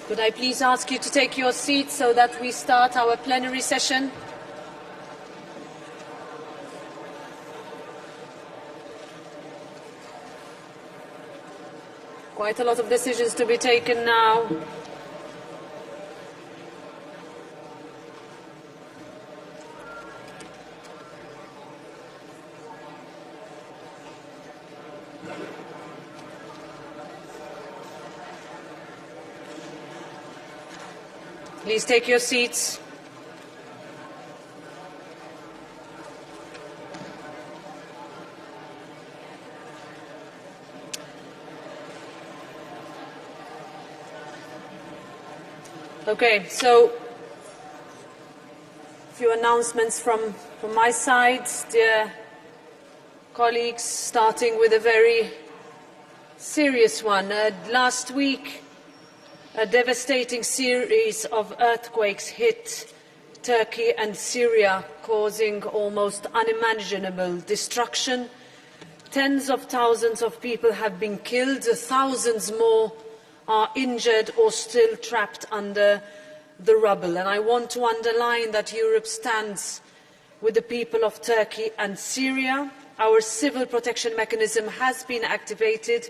Could I please ask you to take your seats so that we start our plenary session? Quite a lot of decisions to be taken now. Please take your seats. Okay, so a few announcements from my side, dear colleagues, starting with a very serious one. Last week, a devastating series of earthquakes hit Turkey and Syria, causing almost unimaginable destruction. Tens of thousands of people have been killed, thousands more are injured or still trapped under the rubble. And I want to underline that Europe stands with the people of Turkey and Syria. Our civil protection mechanism has been activated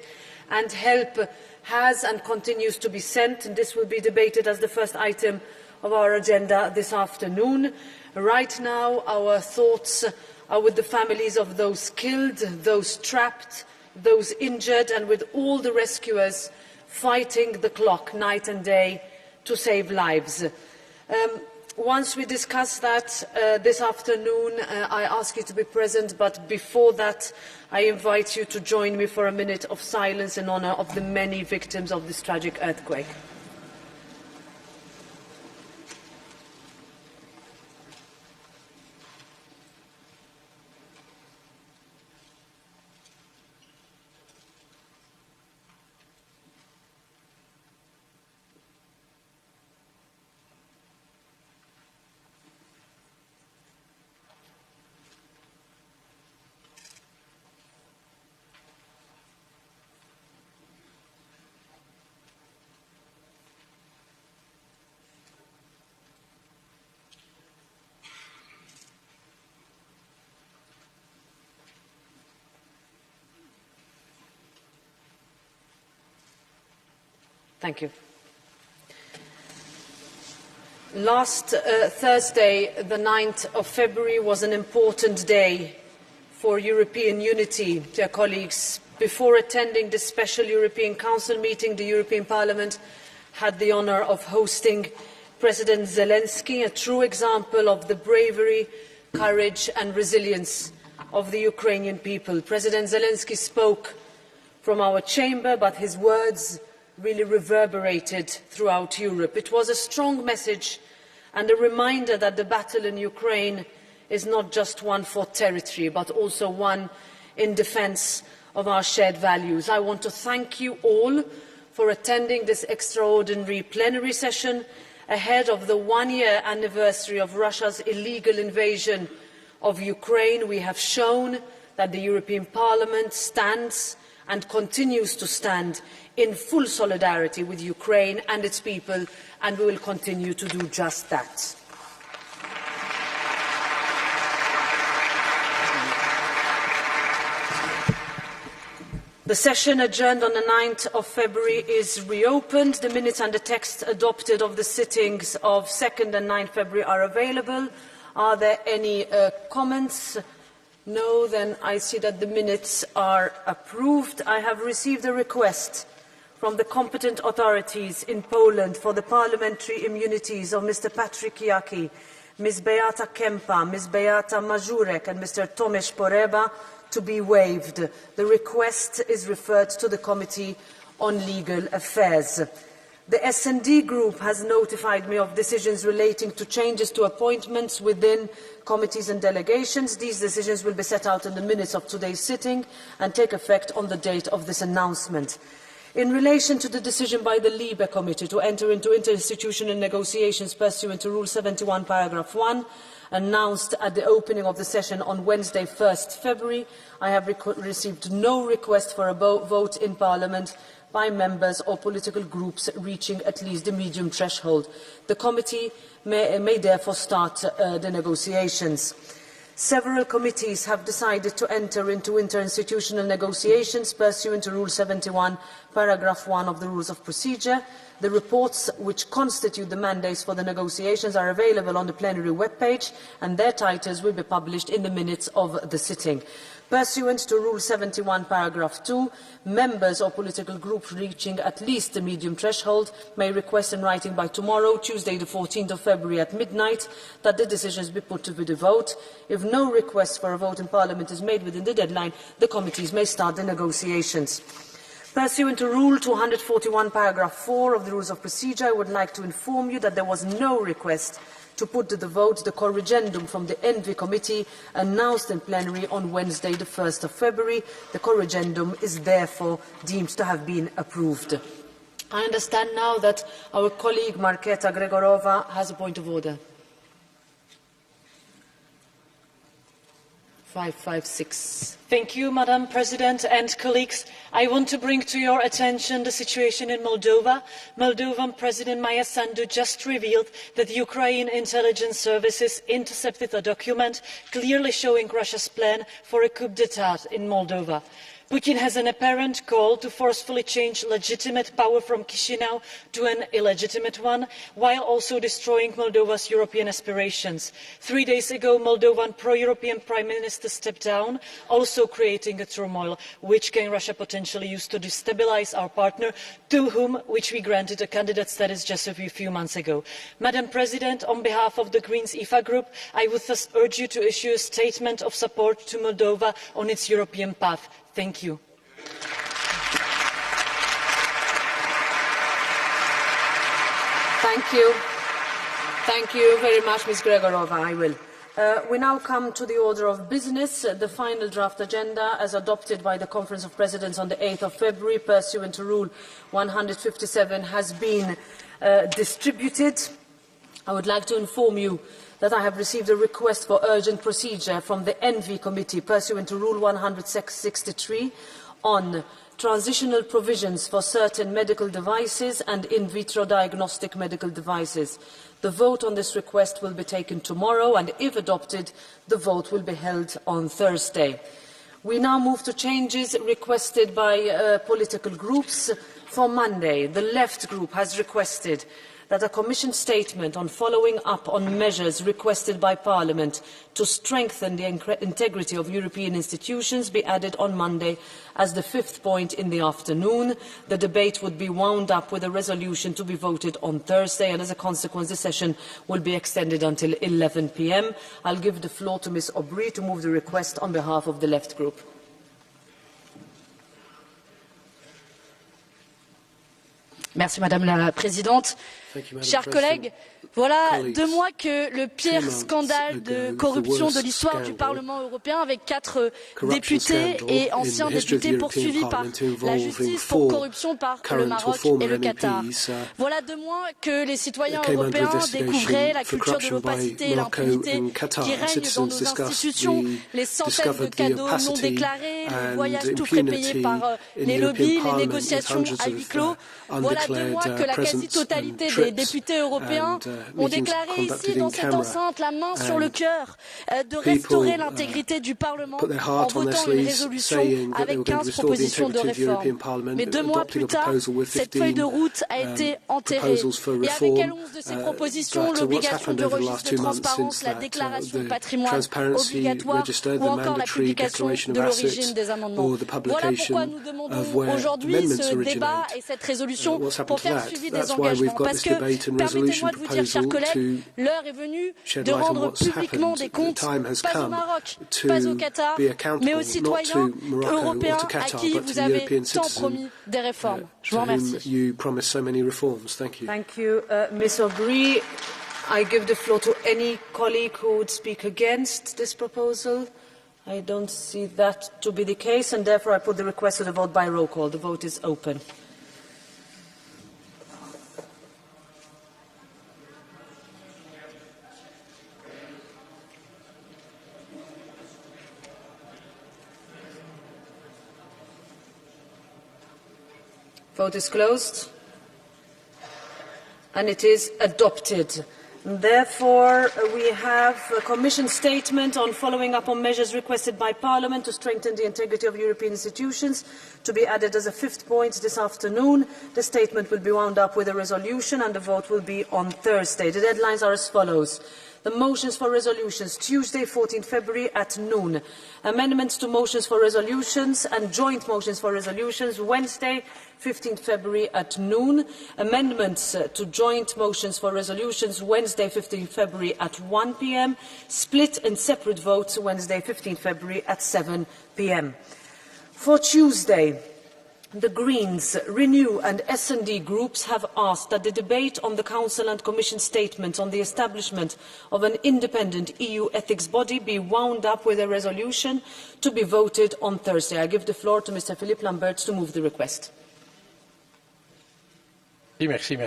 and help has and continues to be sent, and this will be debated as the first item of our agenda this afternoon. Right now, our thoughts are with the families of those killed, those trapped, those injured, and with all the rescuers fighting the clock night and day to save lives. Once we discuss that this afternoon, I ask you to be present, but before that, I invite you to join me for a minute of silence in honor of the many victims of this tragic earthquake. Thank you. Last Thursday, the 9th of February, was an important day for European unity. Dear colleagues, before attending the special European Council meeting, the European Parliament had the honor of hosting President Zelensky, a true example of the bravery, courage and resilience of the Ukrainian people. President Zelensky spoke from our chamber, but his words really reverberated throughout Europe. It was a strong message and a reminder that the battle in Ukraine is not just one for territory, but also one in defense of our shared values. I want to thank you all for attending this extraordinary plenary session ahead of the one-year anniversary of Russia's illegal invasion of Ukraine. We have shown that the European Parliament stands and continues to stand in full solidarity with Ukraine and its people, and we will continue to do just that. The session adjourned on the 9th of February is reopened. The minutes and the text adopted of the sittings of 2nd and 9th February are available. Are there any comments? No, then I see that the minutes are approved. I have received a request from the competent authorities in Poland for the parliamentary immunities of Mr. Patryk Jaki, Ms. Beata Kempa, Ms. Beata Mazurek and Mr. Tomasz Poreba to be waived. The request is referred to the Committee on Legal Affairs. The S&D Group has notified me of decisions relating to changes to appointments within committees and delegations. These decisions will be set out in the minutes of today's sitting and take effect on the date of this announcement. In relation to the decision by the LIBE Committee to enter into interinstitutional negotiations pursuant to Rule 71, paragraph 1, announced at the opening of the session on Wednesday, 1st February, I have received no request for a vote in Parliament by members or political groups reaching at least the medium threshold. The committee may therefore start the negotiations. Several committees have decided to enter into interinstitutional negotiations pursuant to Rule 71, paragraph 1 of the Rules of Procedure. The reports which constitute the mandates for the negotiations are available on the plenary webpage, and their titles will be published in the minutes of the sitting. Pursuant to Rule 71, paragraph 2, members or political groups reaching at least the medium threshold may request in writing by tomorrow, Tuesday the 14th of February at midnight, that the decisions be put to the vote. If no request for a vote in Parliament is made within the deadline, the committees may start the negotiations. Pursuant to Rule 241, paragraph 4 of the Rules of Procedure, I would like to inform you that there was no request to put to the vote the corrigendum from the ENVI Committee announced in plenary on Wednesday, the 1st of February. The corrigendum is therefore deemed to have been approved. I understand now that our colleague Markéta Gregorova has a point of order. 556. Thank you, Madam President and colleagues. I want to bring to your attention the situation in Moldova. Moldovan President Maia Sandu just revealed that Ukraine intelligence services intercepted a document clearly showing Russia's plan for a coup d'etat in Moldova. Putin has an apparent goal to forcefully change legitimate power from Chisinau to an illegitimate one, while also destroying Moldova's European aspirations. 3 days ago, Moldovan pro-European Prime Minister stepped down, also creating a turmoil which can Russia potentially use to destabilize our partner, to whom we granted a candidate status just a few months ago. Madam President, on behalf of the Greens IFA Group, I would thus urge you to issue a statement of support to Moldova on its European path. Thank you. Thank you. Thank you very much, Ms. Gregorova. I will. We now come to the order of business. The final draft agenda, as adopted by the Conference of Presidents on the 8th of February, pursuant to Rule 157, has been distributed. I would like to inform you that I have received a request for urgent procedure from the ENVI Committee pursuant to Rule 163 on transitional provisions for certain medical devices and in vitro diagnostic medical devices. The vote on this request will be taken tomorrow, and if adopted, the vote will be held on Thursday. We now move to changes requested by political groups for Monday. The Left Group has requested that a Commission statement on following up on measures requested by Parliament to strengthen the integrity of European institutions be added on Monday as the fifth point in the afternoon. The debate would be wound up with a resolution to be voted on Thursday, and as a consequence the session will be extended until 11 p.m. I'll give the floor to Ms. Aubry to move the request on behalf of the Left Group. Merci Madame la Présidente. Chers collègues, voilà 2 mois que le pire scandale de corruption de l'histoire du Parlement européen, avec 4 députés et anciens députés poursuivis par la justice pour corruption par le Maroc et le Qatar. Voilà 2 mois que les citoyens européens découvraient la culture de l'opacité et l'impunité qui règne dans nos institutions, les centaines de cadeaux non déclarés, les voyages tout frais payés par les lobbies, les négociations à huis clos. Voilà 2 mois que la quasi-totalité des députés européens ont déclaré ici, dans cette enceinte, la main sur le cœur, de restaurer l'intégrité du Parlement en votant une résolution avec 15 propositions de réforme. Mais 2 mois plus tard, cette feuille de route a été enterrée. Et avec elle 11 de ces propositions, l'obligation de registre de transparence, la déclaration de patrimoine obligatoire ou encore la publication de l'origine des amendements. Voilà pourquoi nous demandons aujourd'hui ce débat et cette résolution pour faire suivi des engagements. Parce que, permettez-moi de vous dire, chers collègues, l'heure est venue de rendre publiquement des comptes, pas au Maroc, pas au Qatar, mais aux citoyens européens à qui vous avez tant promis des réformes. Je vous remercie. Thank you, Ms. Aubry. I give the floor to any colleague who would speak against this proposal. I don't see that to be the case, and therefore I put the request to the vote by roll call. The vote is open. Vote is closed. And it is adopted. Therefore, we have a Commission statement on following up on measures requested by Parliament to strengthen the integrity of European institutions to be added as a fifth point this afternoon. The statement will be wound up with a resolution and the vote will be on Thursday. The deadlines are as follows. The motions for resolutions, Tuesday, 14 February at noon. Amendments to motions for resolutions and joint motions for resolutions, Wednesday, 15 February at noon. Amendments to joint motions for resolutions, Wednesday, 15 February at 1 p.m. Split and separate votes, Wednesday, 15 February at 7 p.m. For Tuesday, the Greens, Renew and S&D groups have asked that the debate on the Council and Commission statements on the establishment of an independent EU ethics body be wound up with a resolution to be voted on Thursday. I give the floor to Mr. Philippe Lamberts to move the request. Merci.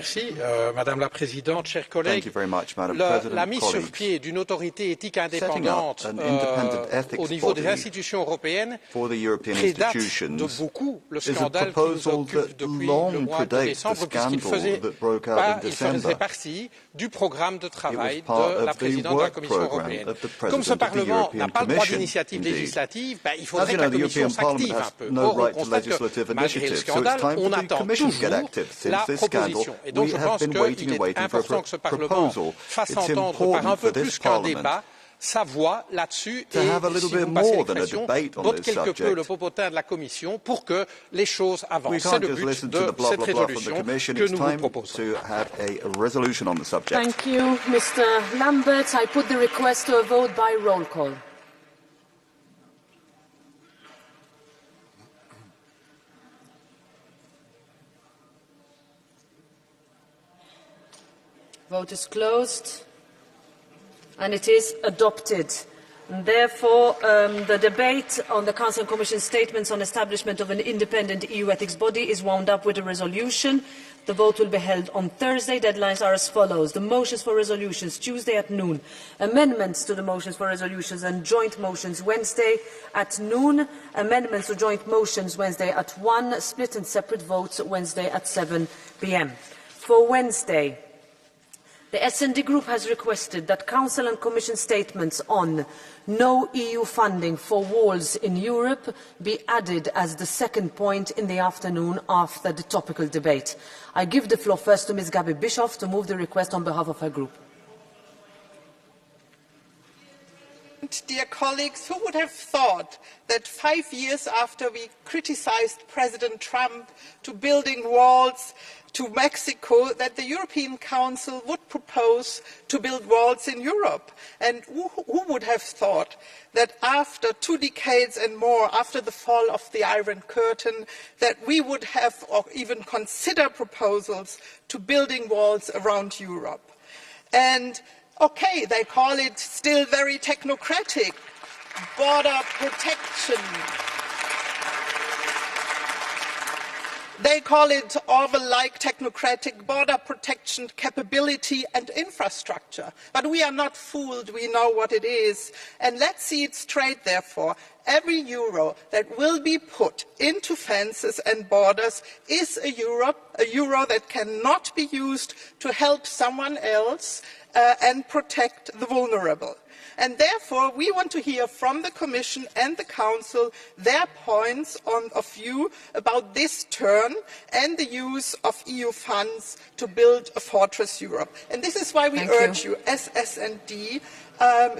Madame la Présidente, chers collègues, la mise sur pied d'une autorité éthique indépendante au niveau des institutions européennes prédate de beaucoup le scandale qui nous occupe depuis le mois de décembre, puisqu'il faisait partie du programme de travail de la présidente de la Commission européenne. Comme ce Parlement n'a pas le droit d'initiative législative, il faudrait que la Commission s'active un peu. Or, on constate que malgré le scandale, on attend toujours la proposition. Et donc je pense qu'il est important que ce Parlement fasse entendre par un peu plus qu'un débat sa voix là-dessus et, si vous me passez l'expression, botte quelque peu le popotin de la Commission pour que les choses avancent. C'est le but de cette résolution que nous vous proposons. Thank you, Mr. Lamberts. I put the request to a vote by roll call. Vote is closed, and it is adopted. And therefore, the debate on the Council and Commission statements on establishment of an independent EU ethics body is wound up with a resolution. The vote will be held on Thursday. Deadlines are as follows. The motions for resolutions, Tuesday at noon. Amendments to the motions for resolutions and joint motions, Wednesday at noon. Amendments to joint motions, Wednesday at 1. Split and separate votes, Wednesday at 7 p.m. For Wednesday, the S&D Group has requested that Council and Commission statements on no EU funding for walls in Europe be added as the second point in the afternoon after the topical debate. I give the floor first to Ms. Gabi Bischoff to move the request on behalf of her group. Dear colleagues, who would have thought that 5 years after we criticized President Trump to building walls to Mexico, that the European Council would propose to build walls in Europe? And who would have thought that after 2 decades and more, after the fall of the Iron Curtain, that we would have or even consider proposals to building walls around Europe? And okay, they call it still very technocratic, border protection. They call it Orwell-like technocratic border protection capability and infrastructure. But we are not fooled, we know what it is. And let's see it straight, therefore. Every euro that will be put into fences and borders is a euro that cannot be used to help someone else and protect the vulnerable. And therefore, we want to hear from the Commission and the Council their points of view about this turn and the use of EU funds to build a fortress Europe. And this is why we urge you as S&D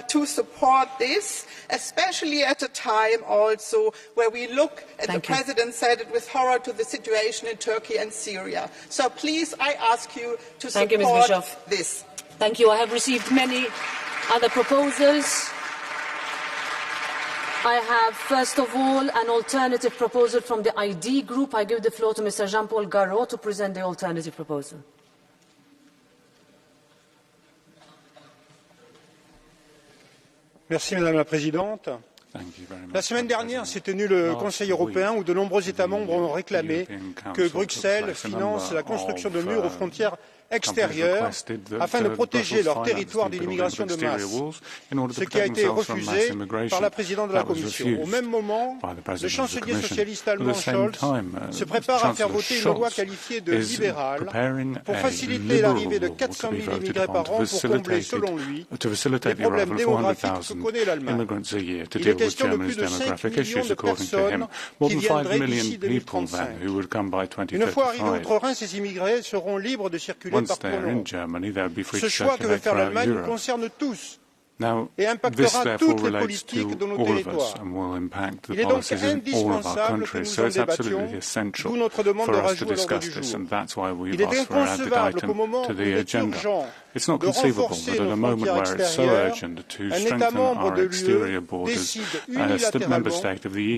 to support this, especially at a time also where we look, and the President said it with horror, to the situation in Turkey and Syria. So please, I ask you to support this. Thank you. I have received many other proposals. I have, first of all, an alternative proposal from the ID Group. I give the floor to Mr. Jean-Paul Garot to present the alternative proposal. Merci Madame la Présidente. La semaine dernière s'est tenu le Conseil européen où de nombreux États membres ont réclamé que Bruxelles finance la construction de murs aux frontières extérieures afin de protéger leur territoire de l'immigration de masse, ce qui a été refusé par la présidente de la Commission. Au même moment, le chancelier socialiste allemand Scholz se prépare à faire voter une loi qualifiée de libérale pour faciliter l'arrivée de 400 000 immigrés par an pour combler, selon lui, les problèmes démographiques que connaît l'Allemagne. Il est question de plus de 5 millions de personnes qui viendraient d'ici 2035. Une fois arrivés outre-Rhin, ces immigrés seront libres de circuler partout en Europe. Ce choix que veut faire l'Allemagne nous concerne tous et impactera toutes les politiques de nos territoires. Il est donc indispensable que nous en débattions, d'où notre demande de rajout à l'ordre du jour. Il est inconcevable qu'au moment où il est urgent de renforcer nos frontières extérieures, un État membre de l'UE décide unilatéralement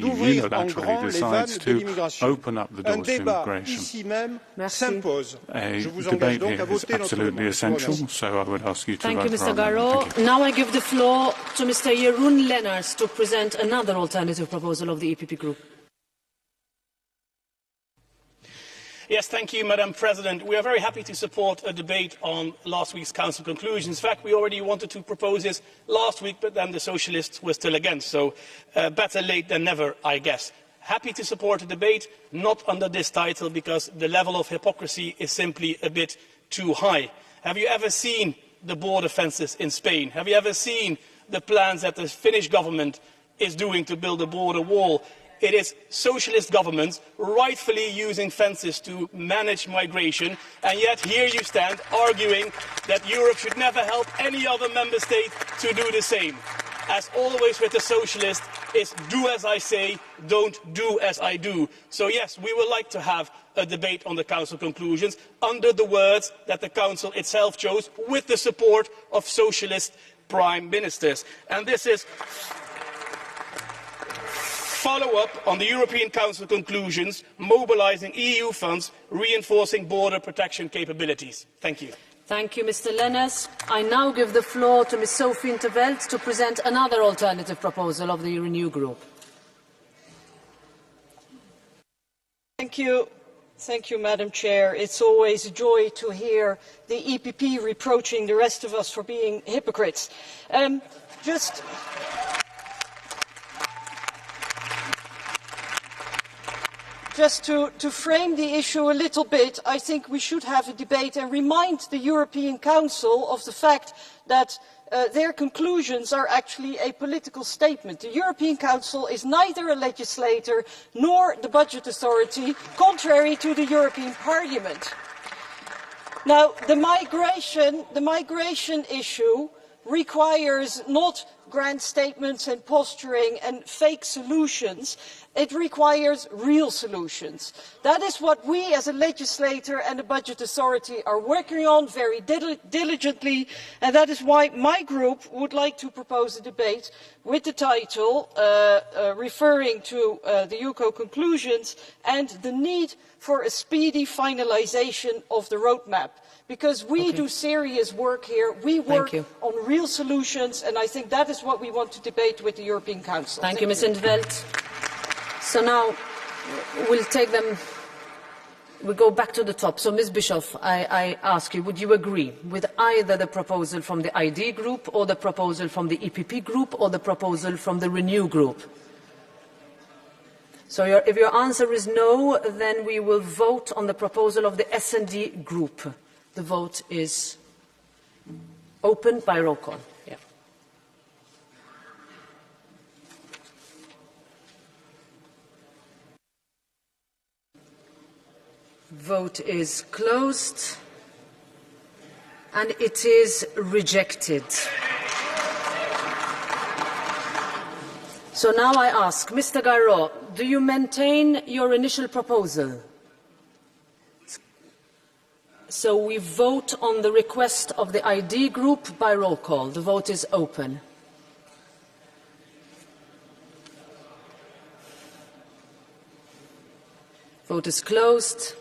d'ouvrir en grand les vannes de l'immigration. Un débat ici même s'impose. Je vous engage donc à voter notre demande. Thank you, Mr. Garot. Now I give the floor to Mr. Jeroen Lenners to present another alternative proposal of the EPP Group. Yes, thank you, Madam President. We are very happy to support a debate on last week's Council conclusions. In fact, we already wanted to propose this last week, but then the Socialists were still against. So better late than never, I guess. Happy to support a debate, not under this title, because the level of hypocrisy is simply a bit too high. Have you ever seen the border fences in Spain? Have you ever seen the plans that the Finnish government is doing to build a border wall? It is socialist governments rightfully using fences to manage migration, and yet here you stand arguing that Europe should never help any other member state to do the same. As always with the socialists, is do as I say, don't do as I do. So yes, we would like to have a debate on the Council conclusions under the words that the Council itself chose, with the support of socialist prime ministers. And this is follow-up on the European Council conclusions, mobilising EU funds, reinforcing border protection capabilities. Thank you. Thank you, Mr. Lenners. I now give the floor to Ms. Sophie in 't Veld to present another alternative proposal of the Renew Group. Thank you. Thank you, Madam Chair. It's always a joy to hear the EPP reproaching the rest of us for being hypocrites. Just to frame the issue a little bit, I think we should have a debate and remind the European Council of the fact that their conclusions are actually a political statement. The European Council is neither a legislator nor the budget authority, contrary to the European Parliament. Now, the migration issue requires not grand statements and posturing and fake solutions. It requires real solutions. That is what we as a legislator and a budget authority are working on very diligently, and that is why my group would like to propose a debate with the title referring to the UCO conclusions and the need for a speedy finalisation of the roadmap. Because we do serious work here, we work on real solutions, and I think that is what we want to debate with the European Council. Thank you, Ms. in 't Veld. So now we'll take them, we'll go back to the top. So Ms. Bischoff, I ask you, would you agree with either the proposal from the ID group or the proposal from the EPP group or the proposal from the Renew group? So if your answer is no, then we will vote on the proposal of the S&D group. The vote is open by roll call. Yeah. Vote is closed, and it is rejected. So now I ask, Mr. Garot, do you maintain your initial proposal? So we vote on the request of the ID group by roll call. The vote is open. Vote is closed,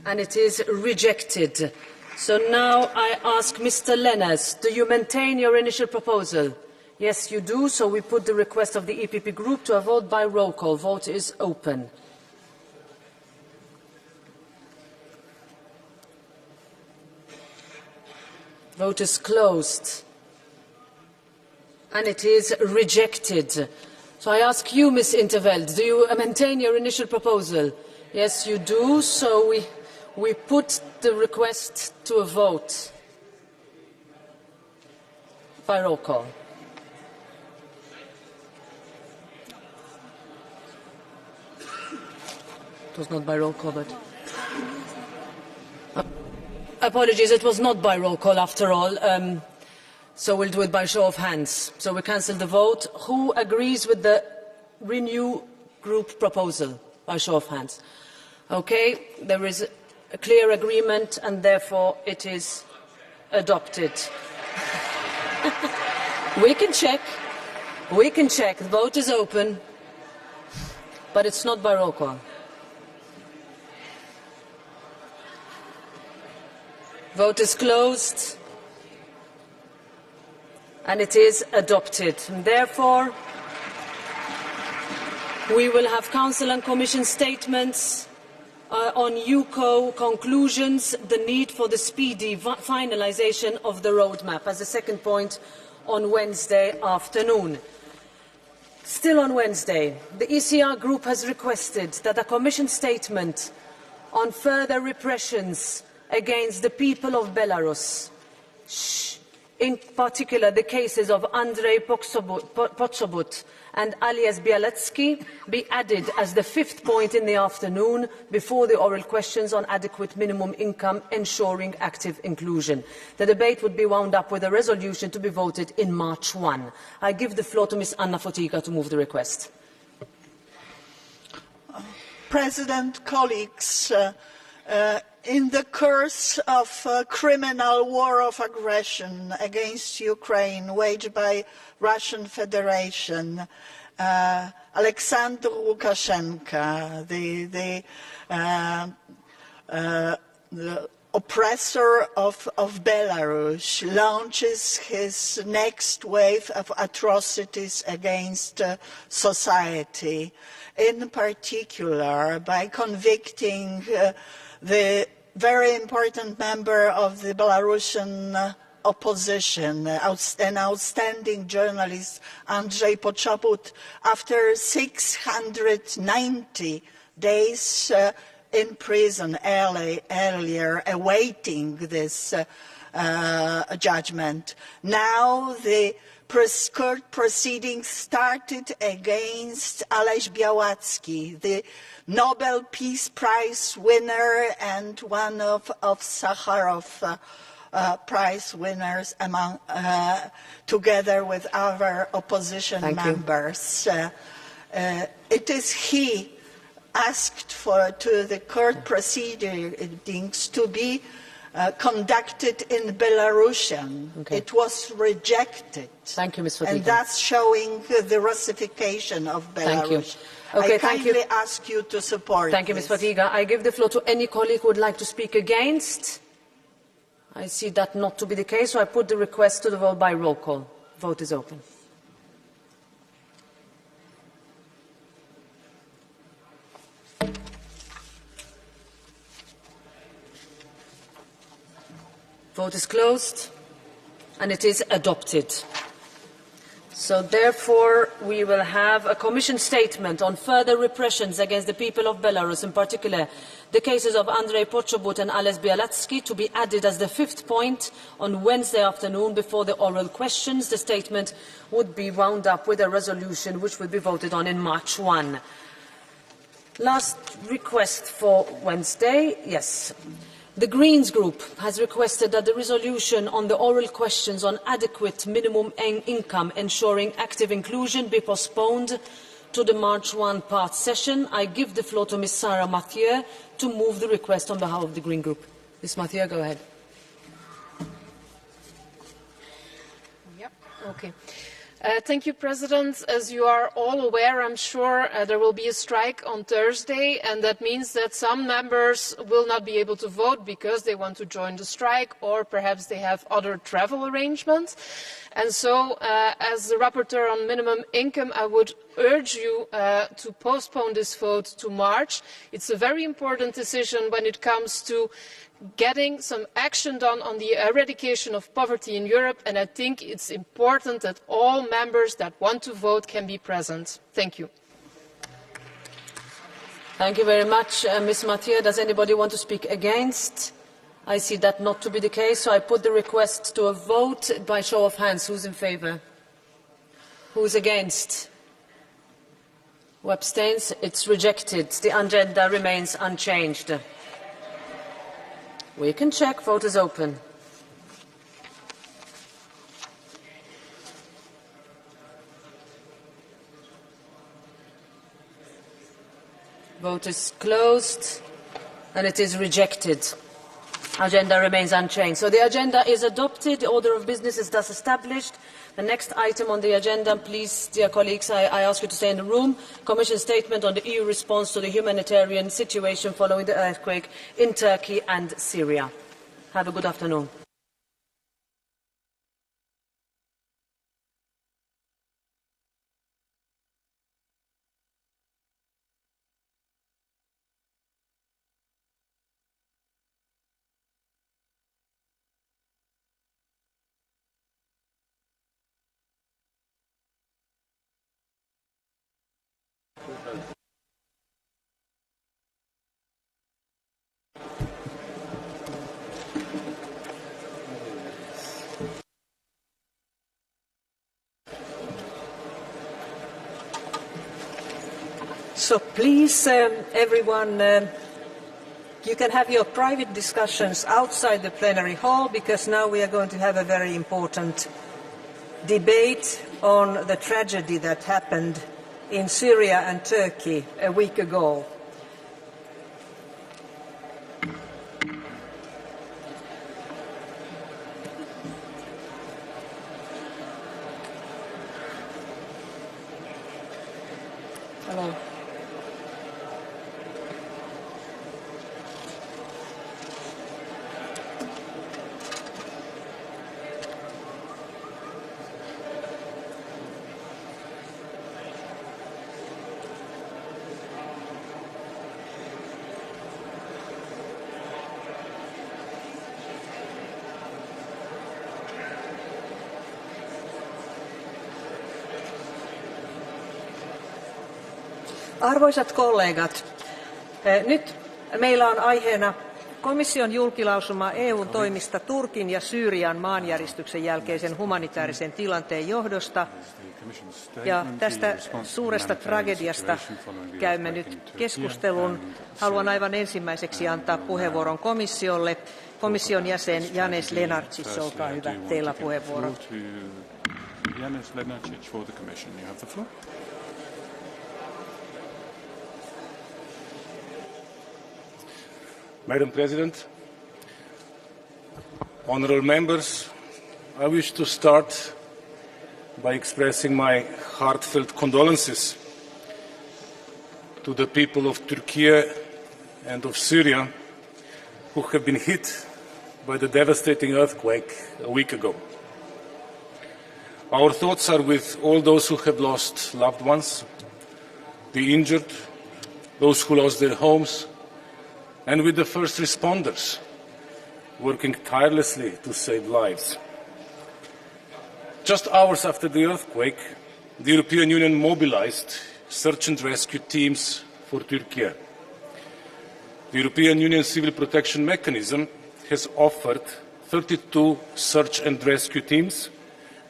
and it is rejected. So now I ask Mr. Lenners, do you maintain your initial proposal? Yes, you do. So we put the request of the EPP group to a vote by roll call. Vote is open. Vote is closed. And it is rejected. So I ask you, Ms. Interveld, do you maintain your initial proposal? Yes, you do. So we put the request to a vote by roll call. It was not by roll call, but... Apologies, it was not by roll call after all. So we'll do it by show of hands. So we cancel the vote. Who agrees with the Renew Group proposal? By show of hands. Okay, there is a clear agreement and therefore it is adopted. We can check. We can check. The vote is open. But it's not by roll call. Vote is closed. And it is adopted. And therefore, we will have Council and Commission statements on UCO conclusions, the need for the speedy finalisation of the roadmap as a second point on Wednesday afternoon. Still on Wednesday, the ECR group has requested that a Commission statement on further repressions against the people of Belarus, in particular the cases of Andrei Poczobut and Alias Bialetsky, be added as the fifth point in the afternoon before the oral questions on adequate minimum income ensuring active inclusion. The debate would be wound up with a resolution to be voted in March 1. I give the floor to Ms. Anna Fotyga to move the request. President, colleagues, in the course of a criminal war of aggression against Ukraine waged by Russian Federation, Alexander Lukashenko, the oppressor of Belarus, launches his next wave of atrocities against society, in particular by convicting the very important member of the Belarusian opposition, an outstanding journalist, Andrei Poczobut, after 690 days in prison earlier, awaiting this judgment. Now the court proceedings started against Ales Białacki, the Nobel Peace Prize winner and one of Sakharov Prize winners, among, together with other opposition members. It is he asked to the court proceedings to be conducted in Belarusian. It was rejected. Thank you, Ms. Fotyga. And that's showing the Russification of Belarus. Okay, I kindly ask you to support Thank you, Ms. Fotyga. I give the floor to any colleague who would like to speak against. I see that not to be the case, so I put the request to the vote by roll call. Vote is open. Vote is closed, and it is adopted. So therefore, we will have a Commission statement on further repressions against the people of Belarus, in particular the cases of Andrei Poczobut and Ales Bialetsky, to be added as the fifth point on Wednesday afternoon before the oral questions. The statement would be wound up with a resolution which will be voted on in March 1. Last request for Wednesday, yes. The Greens Group has requested that the resolution on the oral questions on adequate minimum income ensuring active inclusion be postponed to the March 1 part session. I give the floor to Ms. Sarah Mathieu to move the request on behalf of the Green Group. Ms. Mathieu, go ahead. Yep. Okay. Thank you, President. As you are all aware, I'm sure there will be a strike on Thursday, and that means that some members will not be able to vote because they want to join the strike, or perhaps they have other travel arrangements. And so, as the rapporteur on minimum income, I would urge you to postpone this vote to March. It's a very important decision when it comes to getting some action done on the eradication of poverty in Europe, and I think it's important that all members that want to vote can be present. Thank you. Thank you very much, Ms. Mathieu. Does anybody want to speak against? I see that not to be the case, so I put the request to a vote by show of hands. Who's in favour? Who's against? Who abstains? It's rejected. The agenda remains unchanged. We can check. Vote is open. Vote is closed, and it is rejected. Agenda remains unchanged. So the agenda is adopted. The order of business is thus established. The next item on the agenda, please, dear colleagues, I ask you to stay in the room. Commission statement on the EU response to the humanitarian situation following the earthquake in Turkey and Syria. Have a good afternoon. So please, everyone, you can have your private discussions outside the plenary hall, because now we are going to have a very important debate on the tragedy that happened in Syria and Turkey a week ago. Hello. Arvoisat kollegat, nyt meillä on aiheena komission julkilausuma EU:n toimista Turkin ja Syyrian maanjäristyksen jälkeisen humanitaarisen tilanteen johdosta. Ja tästä suuresta tragediasta käymme nyt keskustelun. Haluan aivan ensimmäiseksi antaa puheenvuoron komissiolle. Komission jäsen Janez Lenarčič, olkaa hyvä, teillä puheenvuoro. Madam President, honourable members, I wish to start by expressing my heartfelt condolences to the people of Turkey and of Syria who have been hit by the devastating earthquake a week ago. Our thoughts are with all those who have lost loved ones, the injured, those who lost their homes, and with the first responders working tirelessly to save lives. Just hours after the earthquake, the European Union mobilized search and rescue teams for Turkey. The European Union Civil Protection Mechanism has offered 32 search and rescue teams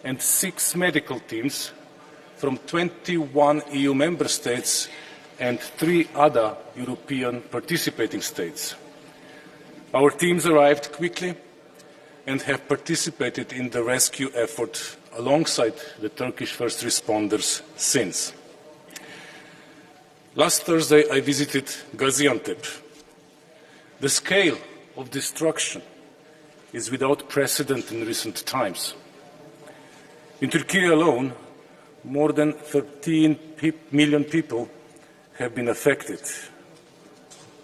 and 6 medical teams from 21 EU member states and 3 other European participating states. Our teams arrived quickly and have participated in the rescue effort alongside the Turkish first responders since. Last Thursday, I visited Gaziantep. The scale of destruction is without precedent in recent times. In Turkey alone, more than 13 million people have been affected.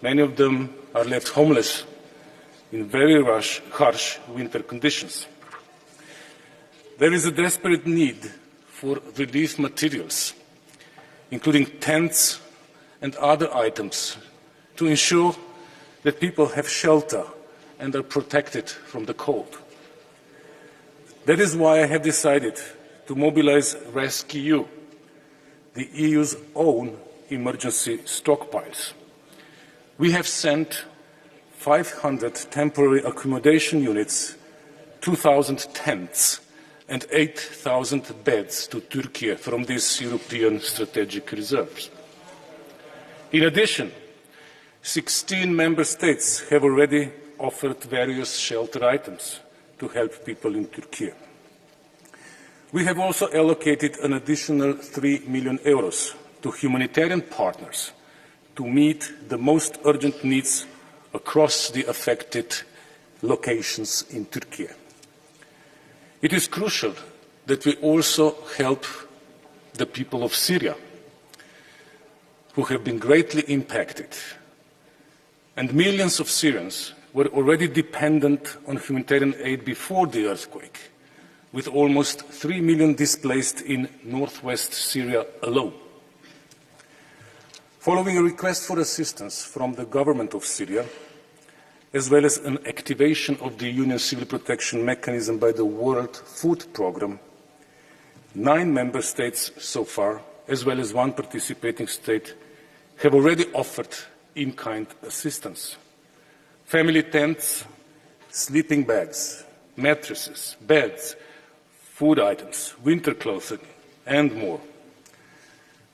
Many of them are left homeless in very harsh winter conditions. There is a desperate need for relief materials, including tents and other items, to ensure that people have shelter and are protected from the cold. That is why I have decided to mobilize RescEU, the EU's own emergency stockpiles. We have sent 500 temporary accommodation units, 2,000 tents, and 8,000 beds to Turkey from these European strategic reserves. In addition, 16 member states have already offered various shelter items to help people in Turkey. We have also allocated an additional 3 million euros to humanitarian partners to meet the most urgent needs across the affected locations in Turkey. It is crucial that we also help the people of Syria, who have been greatly impacted. And millions of Syrians were already dependent on humanitarian aid before the earthquake, with almost 3 million displaced in northwest Syria alone. Following a request for assistance from the government of Syria, as well as an activation of the Union Civil Protection Mechanism by the World Food Programme, 9 member states so far, as well as 1 participating state, have already offered in-kind assistance. Family tents, sleeping bags, mattresses, beds, food items, winter clothing, and more.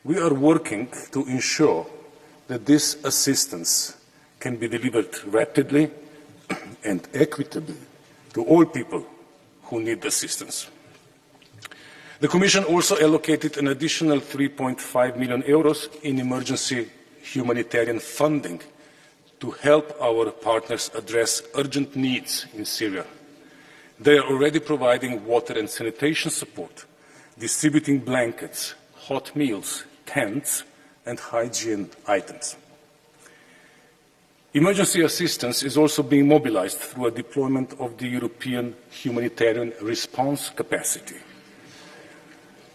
We are working to ensure that this assistance can be delivered rapidly and equitably to all people who need assistance. The Commission also allocated an additional 3.5 million euros in emergency humanitarian funding to help our partners address urgent needs in Syria. They are already providing water and sanitation support, distributing blankets, hot meals, tents, and hygiene items. Emergency assistance is also being mobilized through a deployment of the European humanitarian response capacity.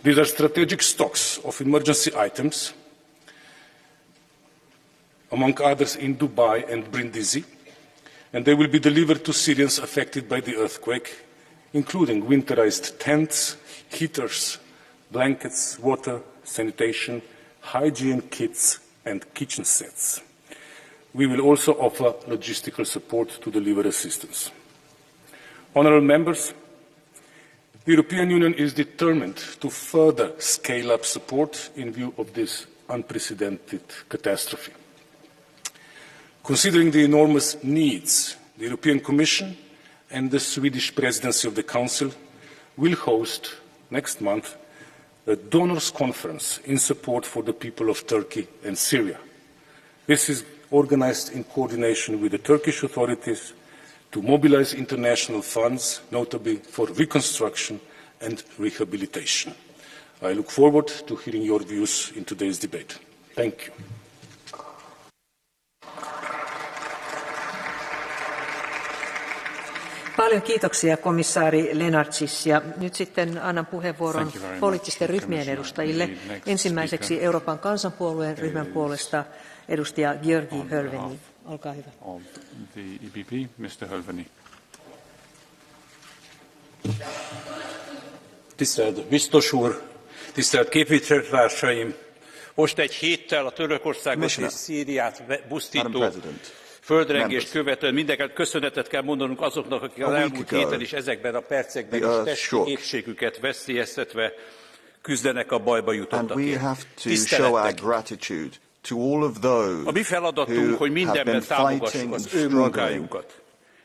These are strategic stocks of emergency items, among others in Dubai and Brindisi, and they will be delivered to Syrians affected by the earthquake, including winterized tents, heaters, blankets, water, sanitation, hygiene kits, and kitchen sets. We will also offer logistical support to deliver assistance. Honourable members, the European Union is determined to further scale up support in view of this unprecedented catastrophe. Considering the enormous needs, the European Commission and the Swedish Presidency of the Council will host next month a donors' conference in support for the people of Turkey and Syria. This is organised in coordination with the Turkish authorities to mobilise international funds, notably for reconstruction and rehabilitation. I look forward to hearing your views in today's debate. Thank you. Paljon kiitoksia komissaari Lenartsis, ja nyt sitten annan puheenvuoron poliittisten ryhmien edustajille. Ensimmäiseksi Euroopan kansanpuolueen ryhmän puolesta edustaja György Hölveni. Olkaa hyvä. The EPP, Mr. Hölveni. Tisztelt biztos úr, tisztelt képviselőtársaim! Most egy héttel a Törökországot és Szíriát pusztító földrengést követően mindeneket köszönetet kell mondanunk azoknak, akik az elmúlt héten is ezekben a percekben is testi épségüket veszélyeztetve küzdenek a bajba jutottakért. Tisztelettek! A mi feladatunk, hogy mindenben támogassuk az ő munkájukat.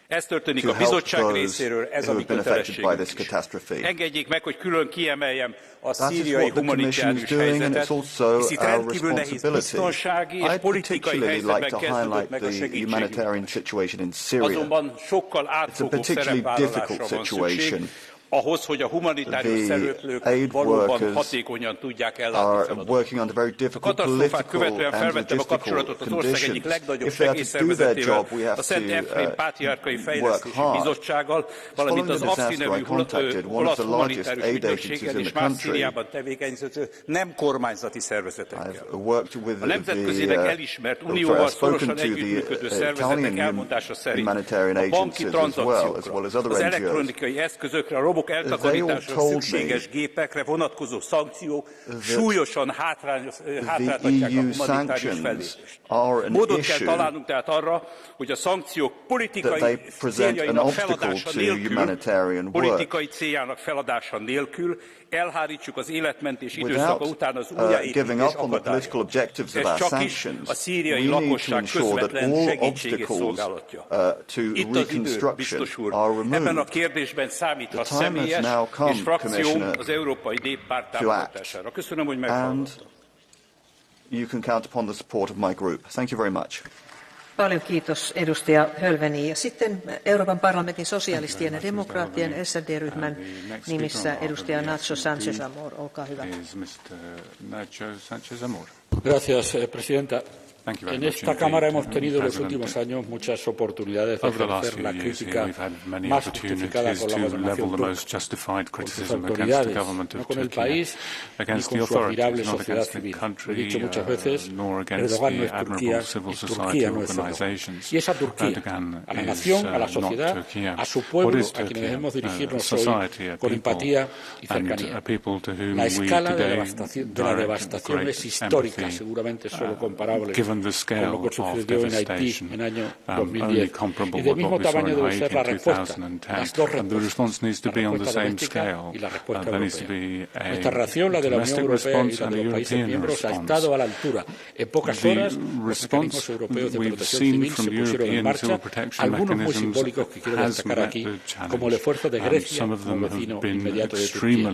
Ez történik a bizottság részéről, ez a mi kötelességünk is. Engedjék meg, hogy külön kiemeljem a szíriai humanitárius helyzetet, hisz itt rendkívül nehéz biztonsági és politikai helyzetben kezdődött meg a segítségünk. Azonban sokkal átfogóbb szerepvállalásra van szükség. ahhoz, hogy a humanitárius szereplők valóban hatékonyan tudják ellátni feladatukat. A katasztrófát követően felvettem a kapcsolatot az ország egyik legnagyobb segélyszervezetével, a Szent Efrém Pátriárkai Fejlesztési Bizottsággal, valamint az AFSI nevű olasz humanitárius ügynökséggel és más Szíriában tevékenykedő nem kormányzati szervezetekkel. A nemzetközileg elismert unióval szorosan együttműködő szervezetek elmondása szerint a banki tranzakciókra, az elektronikai eszközökre, a robok eltakarításra szükséges gépekre vonatkozó szankciók súlyosan hátráltatják a humanitárius fellépést. Módot kell találnunk tehát arra, hogy a szankciók politikai céljának feladása nélkül elhárítsuk az életmentés időszaka után az újjáépítés akadályait. Ez csak is a szíriai lakosság közvetlen segítségét szolgálatja. Itt az idő, biztos úr. Ebben a kérdésben számíthat személyes és frakcióm az Európai Néppárt támogatására. Köszönöm, hogy meghallgattak. You can count upon the support of my group. Thank you very much. Paljon kiitos edustaja Hölveni. Ja sitten Euroopan parlamentin sosialistien ja demokraattien SD-ryhmän nimissä edustaja Nacho Sánchez Amor. Olkaa hyvä. Gracias, presidenta. En esta Cámara hemos tenido en los últimos años muchas oportunidades de ejercer la crítica más justificada con la gobernación turca, con sus autoridades, no con el país ni con su admirable sociedad civil. He dicho muchas veces, Erdogan no es Turquía y Turquía no es Erdogan. Y es a Turquía, a la nación, a la sociedad, a su pueblo, a quienes debemos dirigirnos hoy con empatía y cercanía. La escala de la devastación es histórica, seguramente solo comparable con lo que sucedió en Haití en el año 2010. Y del mismo tamaño debe ser la respuesta, las dos respuestas, la respuesta doméstica y la respuesta europea. Nuestra reacción, la de la Unión Europea y la de los países miembros, ha estado a la altura. En pocas horas, los mecanismos europeos de protección civil se pusieron en marcha, algunos muy simbólicos que quiero destacar aquí, como el esfuerzo de Grecia como vecino inmediato de Turquía.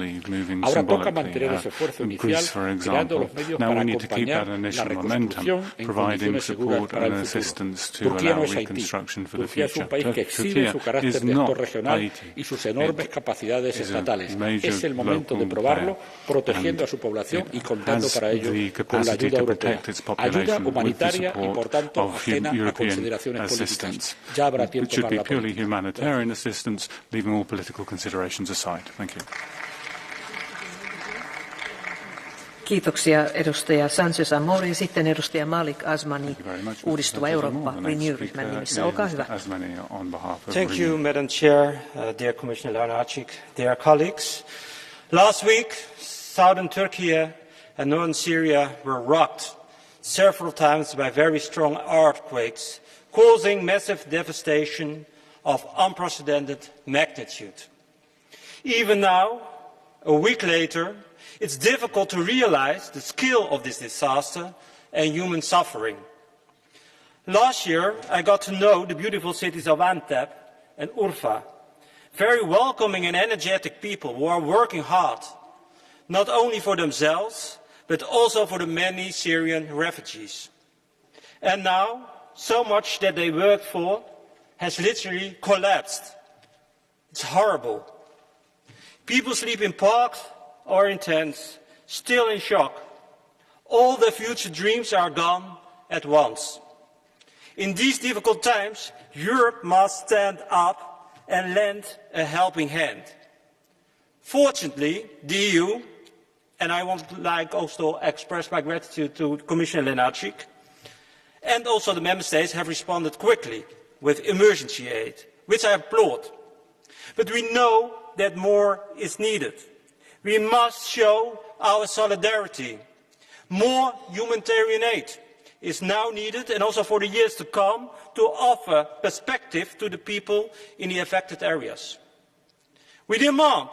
Ahora toca mantener ese esfuerzo inicial, creando los medios para acompañar la reconstrucción en condiciones seguras para el futuro. Turquía no es Haití. Turquía es un país que exhibe su carácter de actor regional y sus enormes capacidades estatales. Es el momento de probarlo, protegiendo a su población y contando para ello con la ayuda europea. Ayuda humanitaria y, por tanto, ajena a consideraciones políticas. Ya habrá tiempo para la política. Kiitoksia edustaja Sánchez Amor ja sitten edustaja Malik Asmani, Uudistuva Eurooppa Renew-ryhmän nimissä. Olkaa hyvä. Thank you, Madam Chair, dear Commissioner Lunacek, dear colleagues. Last week, southern Turkey and northern Syria were rocked several times by very strong earthquakes, causing massive devastation of unprecedented magnitude. Even now, a week later, it's difficult to realize the scale of this disaster and human suffering. Last year, I got to know the beautiful cities of Antep and Urfa, very welcoming and energetic people who are working hard, not only for themselves, but also for the many Syrian refugees. And now, so much that they worked for has literally collapsed. It's horrible. People sleep in parks or in tents, still in shock. All their future dreams are gone at once. In these difficult times, Europe must stand up and lend a helping hand. Fortunately, the EU, and I want to also express my gratitude to Commissioner Lunacek, and also the Member States have responded quickly with emergency aid, which I applaud. But we know that more is needed. We must show our solidarity. More humanitarian aid is now needed, and also for the years to come, to offer perspective to the people in the affected areas. We demand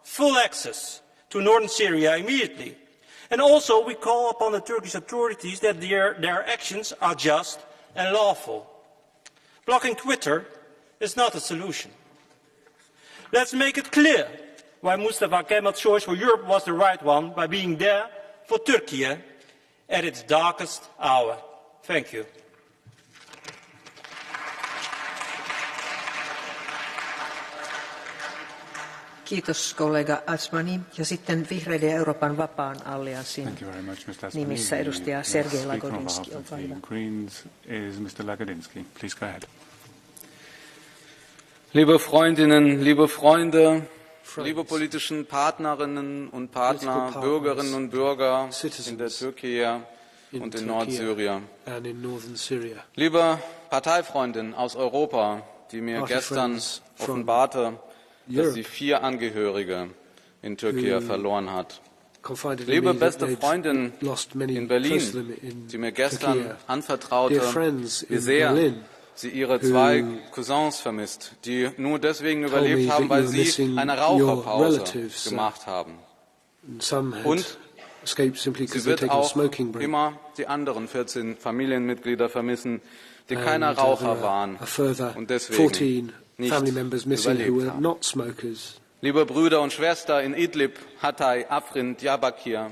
full access to northern Syria immediately. And also we call upon the Turkish authorities that their actions are just and lawful. Blocking Twitter is not a solution. Let's make it clear why Mustafa Kemal's choice for Europe was the right one, by being there for Turkey at its darkest hour. Thank you. Kiitos kollega Asmani. Ja sitten Vihreiden ja Euroopan vapaan allianssin nimissä edustaja Sergei Lagodinski. Olkaa hyvä. Greens is Mr. Lagodinsky. Please go ahead. Liebe Freundinnen, liebe Freunde, liebe politischen Partnerinnen und Partner, Bürgerinnen und Bürger in der Türkei und in Nordsyrien. Liebe Parteifreundin aus Europa, die mir gestern offenbarte, dass sie 4 Angehörige in Türkei verloren hat. Liebe beste Freundin in Berlin, die mir gestern anvertraute, wie sehr sie ihre 2 Cousins vermisst, die nur deswegen überlebt haben, weil sie eine Raucherpause gemacht haben. Und sie wird auch immer die anderen 14 Familienmitglieder vermissen, die keine Raucher waren und deswegen nicht überlebt haben. Liebe Brüder und Schwestern in Idlib, Hatay, Afrin, Diyarbakir,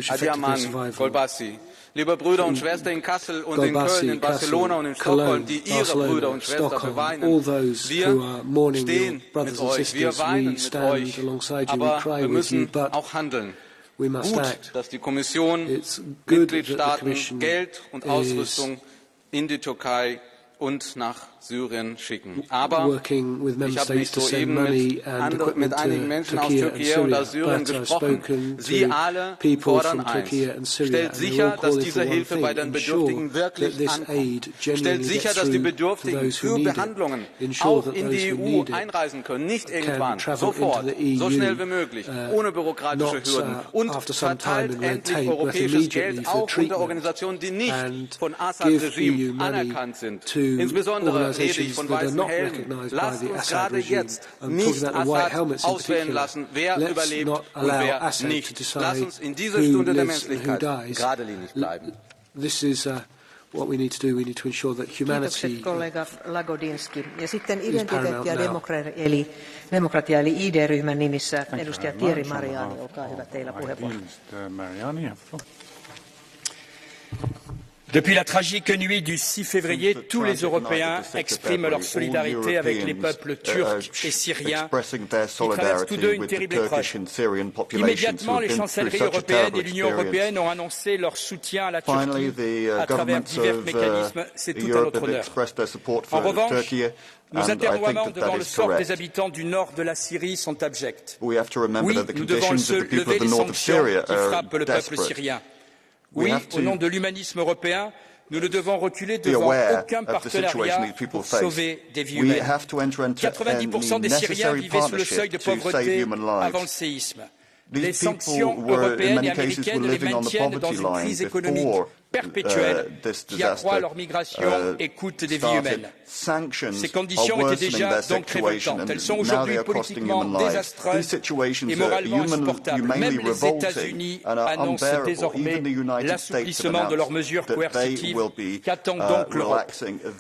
Adiyaman, Golbassi, liebe Brüder und Schwestern in Kassel und in Köln, in Barcelona und in Stockholm, die ihre Brüder und Schwestern beweinen. Wir stehen mit euch, wir weinen mit euch, aber wir müssen auch handeln. Gut, dass die Kommission Mitgliedstaaten Geld und Ausrüstung in die Türkei und nach Syrien schicken. Aber ich habe mich soeben mit einigen Menschen aus Türkei und aus Syrien gesprochen. Sie alle fordern eins. Stellt sicher, dass diese Hilfe bei den Bedürftigen wirklich ankommt. Stellt sicher, dass die Bedürftigen für Behandlungen auch in die EU einreisen können. Nicht irgendwann, sofort, so schnell wie möglich, ohne bürokratische Hürden. Und verteilt endlich europäisches Geld auch unter Organisationen, die nicht von Assad-Regime anerkannt sind. Insbesondere rede ich von weißen Helmen. Lasst uns gerade jetzt nicht Assad auswählen lassen, wer überlebt und wer nicht. Lasst uns in dieser Stunde der Menschlichkeit geradlinig bleiben. What we need to do, we need to ensure that humanity kollega Lagodinski. Ja sitten identiteetti ja demokratia eli ID-ryhmän nimissä edustaja Thierry Mariani, olkaa hyvä, teillä puheenvuoro. Depuis la tragique nuit du 6 février, tous les Européens expriment leur solidarité avec les peuples turcs et syriens qui traversent tous deux une terrible épreuve. Immédiatement, les chancelleries européennes et l'Union européenne ont annoncé leur soutien à la Turquie à travers divers mécanismes. C'est tout à notre honneur. En revanche, nos atermoiements devant le sort des habitants du nord de la Syrie sont abjects. Oui, nous devons lever les sanctions qui frappent le peuple syrien. Oui, au nom de l'humanisme européen, nous ne devons reculer devant aucun partenariat pour sauver des vies humaines. 90% des Syriens vivaient sous le seuil de pauvreté avant le séisme. Les sanctions européennes et américaines les maintiennent dans une crise économique perpétuelle qui accroît leur migration et coûte des vies humaines. Ces conditions étaient déjà donc révoltantes. Elles sont aujourd'hui politiquement désastreuses et moralement insupportables. Même les États-Unis annoncent désormais l'assouplissement de leurs mesures coercitives. Qu'attend donc l'Europe?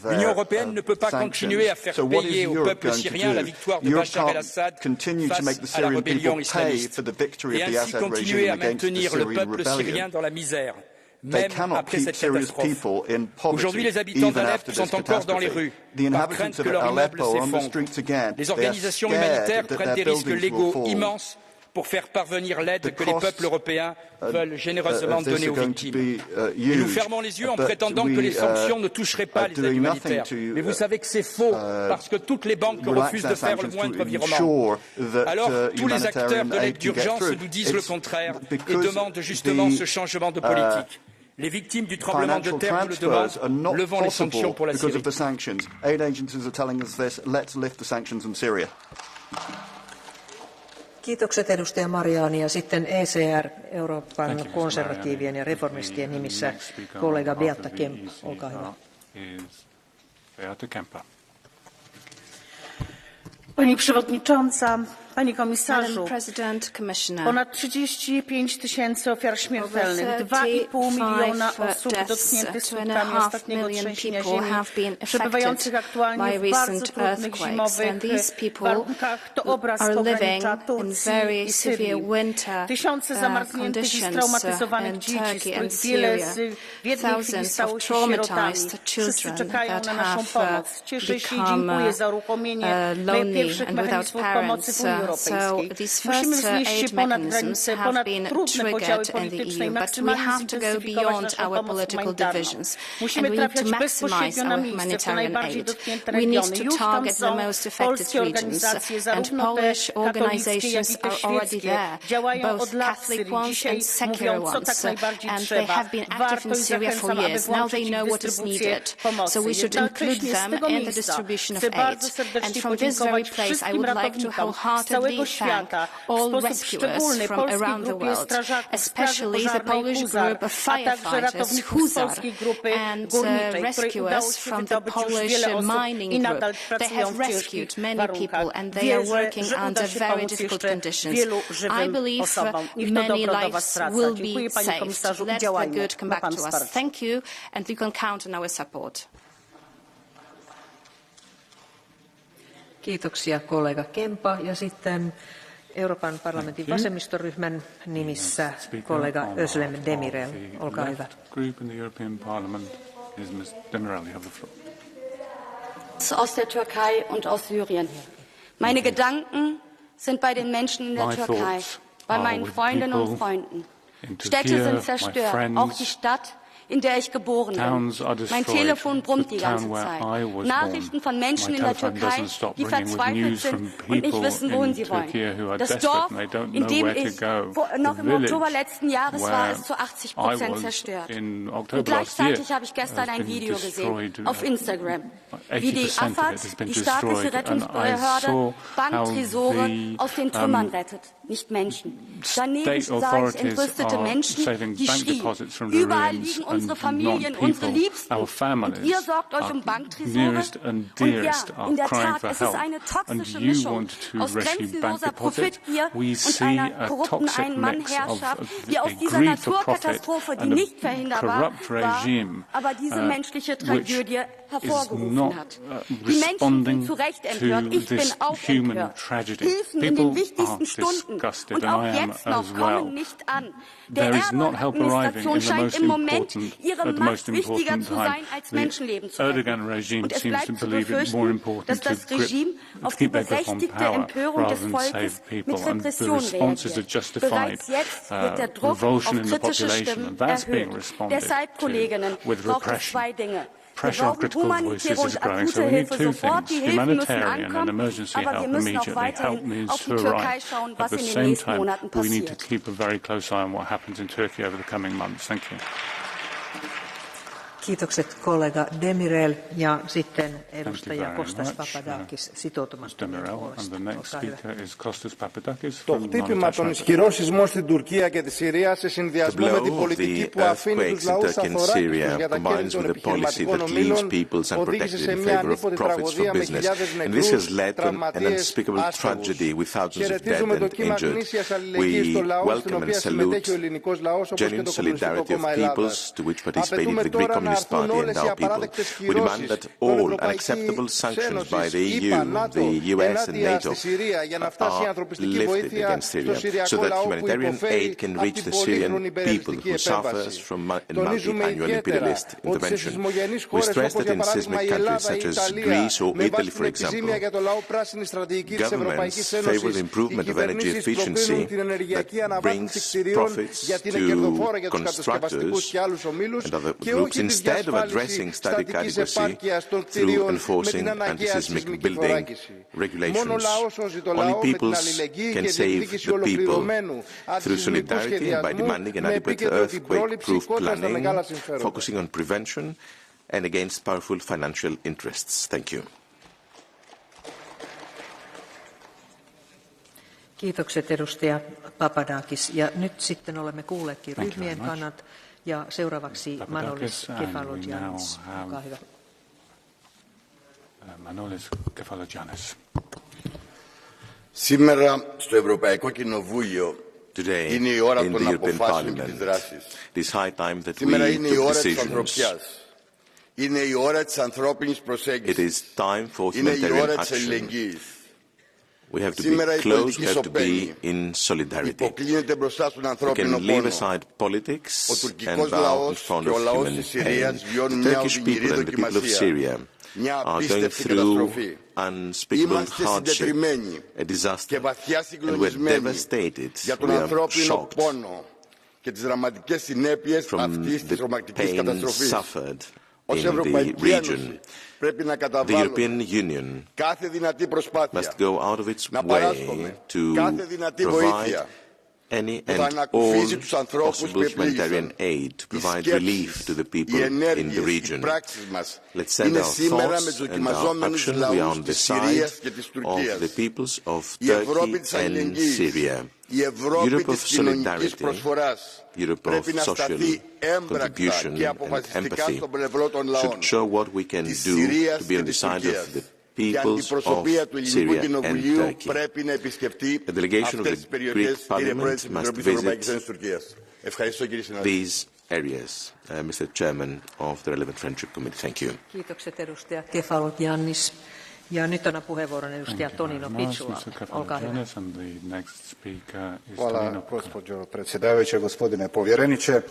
L'Union européenne ne peut pas continuer à faire payer au peuple syrien la victoire de Bachar el-Assad face à la rébellion islamiste et ainsi continuer à maintenir le peuple syrien dans la misère. Même après cette catastrophe. Aujourd'hui, les habitants d'Alep sont encore dans les rues, par crainte que leur immeuble s'effondre. Les organisations humanitaires prennent des risques légaux immenses pour faire parvenir l'aide que les peuples européens veulent généreusement donner aux victimes. Et nous fermons les yeux en prétendant que les sanctions ne toucheraient pas les aides humanitaires. Mais vous savez que c'est faux, parce que toutes les banques refusent de faire le moindre virement. Alors, tous les acteurs de l'aide d'urgence nous disent le contraire et demandent justement ce changement de politique. Les victimes du tremblement de terre nous le demandent. Levons les sanctions pour la Syrie. Kiitokset edustaja Mariani ja sitten ECR, Euroopan konservatiivien ja reformistien nimissä kollega Beata Kempa. Olkaa hyvä. Pani przewodnicząca, panie komisarzu, ponad 35 tysięcy ofiar śmiertelnych, 2,5 miliona osób dotkniętych skutkami ostatniego trzęsienia ziemi, przebywających aktualnie w bardzo trudnych zimowych warunkach, to obraz pogranicza Turcji i Syrii. Tysiące zamarzniętych i straumatyzowanych dzieci, z których wiele w jednej chwili stało się sierotami. Wszyscy czekają na naszą pomoc. Cieszę się i dziękuję za uruchomienie pierwszych mechanizmów pomocy w Unii Europejskiej. Musimy wznieść się ponad granice, ponad trudne podziały polityczne i maksymalnie zintensyfikować naszą pomoc humanitarną. Musimy trafiać bezpośrednio na miejsce, w te najbardziej dotknięte regiony. Już tam są polskie organizacje, zarówno te katolickie, jak i te świeckie. Działają od lat w Syrii. Dzisiaj mówią, co tak najbardziej trzeba. Warto i zachęcam, aby włączyć ich w dystrybucję pomocy. Jednocześnie z tego miejsca chcę bardzo serdecznie podziękować wszystkim ratownikom z całego świata, w sposób szczególny polskiej grupie strażaków, Straży Pożarnej Huzar, a także ratowników z polskiej grupy górniczej, której udało się wydobyć już wiele osób i nadal pracują w ciężkich warunkach. Wierzę, że uda się pomóc jeszcze wielu żywym osobom. Niech to dobro do Was wraca. Dziękuję Panie Komisarzu i działajmy. Ma Pan wsparcie. Thank you, and we can count on our support. Kiitoksia kollega Kempa ja sitten Euroopan parlamentin vasemmistoryhmän nimissä kollega Özlem Demirel. Olkaa hyvä. Aus der Türkei und aus Syrien. Meine Gedanken sind bei den Menschen in der Türkei, bei meinen Freundinnen und Freunden. Städte sind zerstört, auch die Stadt, in der ich geboren bin. Mein Telefon brummt die ganze Zeit. Nachrichten von Menschen in der Türkei, die verzweifelt sind und nicht wissen, wohin sie wollen. Das Dorf, in dem ich noch im Oktober letzten Jahres war, ist zu 80% zerstört. Und gleichzeitig habe ich gestern ein Video gesehen auf Instagram, wie die AFAD, die staatliche Rettungsbehörde, Banktresore aus den Trümmern rettet, nicht Menschen. Daneben sah ich entrüstete Menschen, die schrien, überall liegen unsere Familien, unsere Liebsten, und ihr sorgt euch um Banktresore. Und ja, in der Tat, es ist eine toxische Mischung aus grenzenloser Profitgier und einer korrupten Ein-Mann-Herrschaft, die aus dieser Naturkatastrophe, die nicht verhinderbar war, aber diese menschliche Tragödie hervorgerufen hat. Die Menschen sind zu Recht empört, ich bin auch empört. Hilfen in den wichtigsten Stunden und auch jetzt noch kommen nicht an. Der Erdogan-Administration scheint im Moment ihre Macht wichtiger zu sein, als Menschenleben zu retten. Und es bleibt zu befürchten, dass das Regime auf die berechtigte Empörung des Volkes mit Repression reagiert. Bereits jetzt wird der Druck auf kritische Stimmen erhöht. Deshalb, Kolleginnen, braucht es zwei Dinge. Wir brauchen humanitäre und akute Hilfe sofort. Die Hilfen müssen ankommen, aber wir müssen auch weiterhin auf die Türkei schauen, was in den nächsten Monaten passiert. Kiitokset kollega Demirel ja sitten edustaja Kostas Papadakis sitoutumattomien puolesta. Το χτύπημα των ισχυρών σεισμών στην Τουρκία και τη Συρία σε συνδυασμό με την πολιτική που αφήνει τους λαούς αφοράκητους για τα κέρδη των επιχειρηματικών ομίλων οδήγησε σε μια ανίποτη τραγωδία με χιλιάδες νεκρούς, τραυματίες, άσχαγους. Χαιρετίζουμε το κύμα γνήσιας αλληλεγγύης των λαών στην οποία συμμετέχει ο ελληνικός λαός όπως και το Κομμουνιστικό Κόμμα Ελλάδας. Απαιτούμε τώρα να Party and our people. We demand that all unacceptable sanctions by the EU, the US and NATO are lifted against Syria so that humanitarian aid can reach the Syrian people who suffers from multi-annual imperialist intervention. We stress that in seismic countries such as Greece or Italy, for example, governments favor the improvement of energy efficiency that brings profits to constructors and other groups instead of addressing static adequacy through enforcing anti-seismic building regulations. Only peoples can save the people through solidarity and by demanding an adequate earthquake-proof planning, focusing on prevention and against powerful financial interests. Thank you. Kiitokset edustaja Papadakis. Ja nyt sitten olemme kuulleetkin ryhmien kannat. Ja seuraavaksi Manolis Kefalogiannis. Olkaa hyvä. Manolis Kefalogiannis. Σήμερα στο Ευρωπαϊκό Κοινοβούλιο είναι η ώρα των αποφάσεων και της δράσης. Σήμερα είναι η ώρα της ανθρωπιάς. Είναι η ώρα της ανθρώπινης προσέγγισης. Είναι η ώρα της αλληλεγγύης. We have to be close, we have to be in solidarity. We can leave aside politics and bow in front of human pain. The Turkish people and the people of Syria are going through unspeakable hardship, a disaster, and we're devastated, we are shocked from the pain suffered in the region. The European Union must go out of its way to provide any and all possible humanitarian aid to provide relief to the people in the region. Let's send our thoughts and our action. We are on the side of the peoples of Turkey and Syria. Europe of solidarity, Europe of social contribution and empathy should show what we can do to be on the side of the peoples of Syria and Turkey. A delegation of the Greek Parliament must visit these areas. Mr. Chairman of the relevant Friendship Committee, thank you. Kiitokset edustaja Kefalogiannis. Ja nyt annan puheenvuoron edustaja Tonino Picula. Olkaa hyvä. Hvala, gospođo predsjedavajuća, gospodine povjereniče.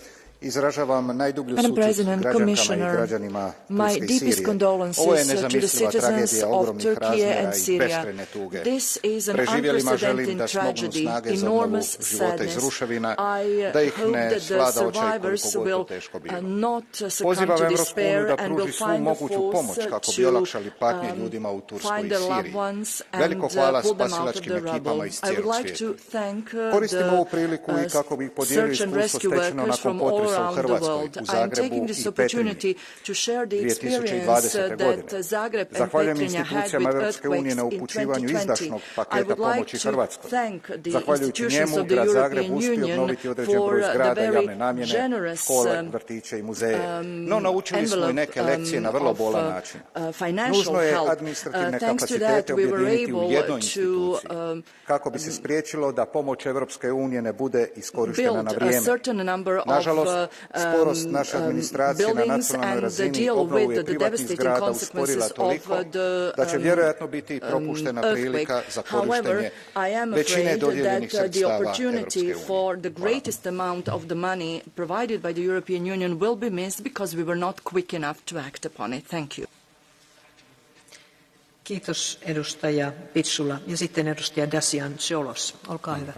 Izražavam najdublju sućut građankama i građanima Turske i Sirije. Ovo je nezamisliva tragedija ogromnih razmjera i beskrajne tuge. Preživjelima želim da smognu snage za obnovu života iz ruševina, da ih ne svlada očaj koliko god to teško bilo. Pozivam Evropsku uniju da pruži svu moguću pomoć kako bi olakšali patnje ljudima u Turskoj i Siriji. Veliko hvala spasilačkim ekipama iz cijelog svijeta. Koristim ovu priliku i kako bih podijelio iskustvo stečeno nakon potresa u Hrvatskoj, u Zagrebu i Petrinji 2020. godine. Zahvaljujem institucijama Evropske unije na upućivanju izdašnog paketa pomoći Hrvatskoj. Zahvaljujući njemu, grad Zagreb uspio obnoviti određen broj zgrada javne namjene, škole, vrtiće i muzeje. No, naučili smo i neke lekcije na vrlo bolan način. Nužno je administrativne kapacitete objediniti u jednoj instituciji, kako bi se spriječilo da pomoć Evropske unije ne bude iskorištena na vrijeme. Nažalost, sporost naše administracije na nacionalnoj razini obnovu je privatnih zgrada usporila toliko da će vjerojatno biti propuštena prilika za korištenje većine dodijeljenih sredstava Evropske unije. Kiitos edustaja Pitsula. Ja sitten edustaja Dacian Ciolos. Olkaa hyvä.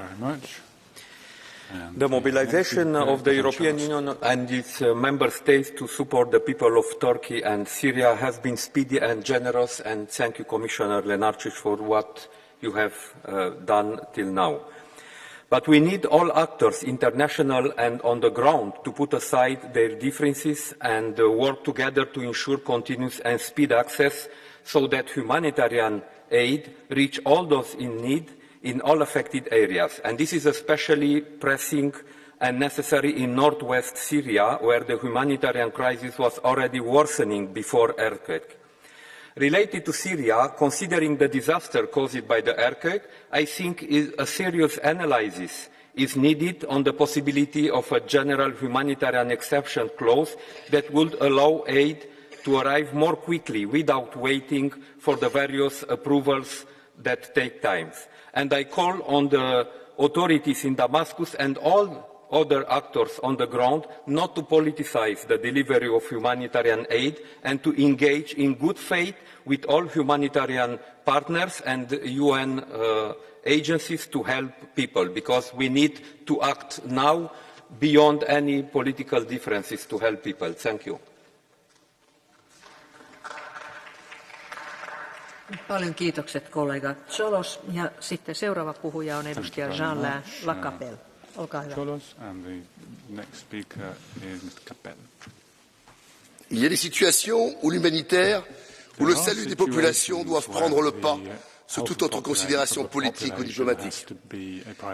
The mobilization of the European Union and its member states to support the people of Turkey and Syria has been speedy and generous, and thank you, Commissioner Lenarčič, for what you have done till now. But we need all actors, international and on the ground, to put aside their differences and work together to ensure continuous and speed access so that humanitarian aid reach all those in need in all affected areas. And this is especially pressing and necessary in northwest Syria, where the humanitarian crisis was already worsening before earthquake. Related to Syria, considering the disaster caused by the earthquake, I think a serious analysis is needed on the possibility of a general humanitarian exception clause that would allow aid to arrive more quickly without waiting for the various approvals that take time. And I call on the authorities in Damascus and all other actors on the ground not to politicize the delivery of humanitarian aid and to engage in good faith with all humanitarian partners and UN agencies to help people, because we need to act now beyond any political differences to help people. Thank you. Paljon kiitokset kollega Cholos. Ja sitten seuraava puhuja on edustaja Jean Lacapelle. Olkaa hyvä. Il y a des situations où l'humanitaire, où le salut des populations doivent prendre le pas sur toute autre considération politique ou diplomatique.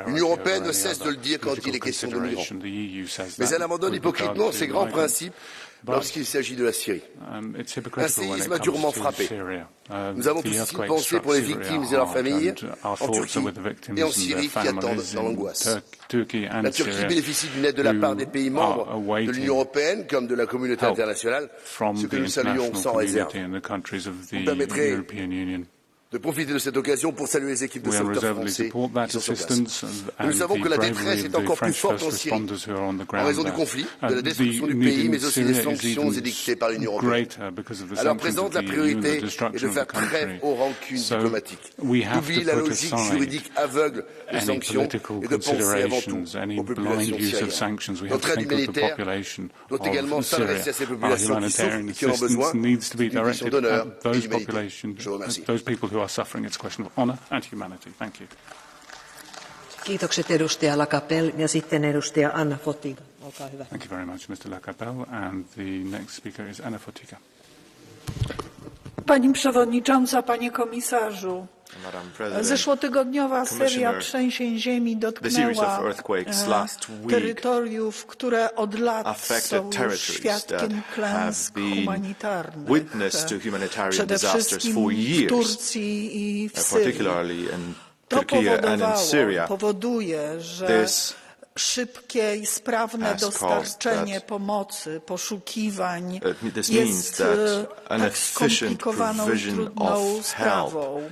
L'Union européenne ne cesse de le dire quand il est question de migrants. Mais elle abandonne hypocritement ses grands principes lorsqu'il s'agit de la Syrie. Un séisme a durement frappé. Nous avons tous ici une pensée pour les victimes et leurs familles en Turquie et en Syrie qui attendent dans l'angoisse. La Turquie bénéficie d'une aide de la part des pays membres de l'Union européenne comme de la communauté internationale, ce que nous saluons sans réserve. Vous permettrez de profiter de cette occasion pour saluer les équipes de sauveteurs français qui sont sur place. Nous savons que la détresse est encore plus forte en Syrie, en raison du conflit, de la destruction du pays, mais aussi des sanctions édictées par l'Union européenne. À leur présence, la priorité est de faire trêve aux rancunes diplomatiques, d'oublier la logique juridique aveugle des sanctions et de penser avant tout aux populations syriennes. Notre aide humanitaire doit également s'adresser à ces populations qui souffrent et qui en ont besoin d'une mission d'honneur et d'humanité. Je vous remercie. Are suffering. It's a question of honour and humanity. Thank you. Kiitokset edustaja Lacapelle ja sitten edustaja Anna Fotyga. Olkaa hyvä. Thank you very much, Mr. Lacapelle. And the next speaker is Anna Fotyga. Pani Przewodnicząca, Panie Komisarzu, zeszłotygodniowa seria trzęsień ziemi dotknęła terytoriów, które od lat są już świadkiem klęsk humanitarnych, przede wszystkim w Turcji i w Syrii. To powoduje, że szybkie i sprawne dostarczenie pomocy, poszukiwań jest tak skomplikowaną i trudną sprawą.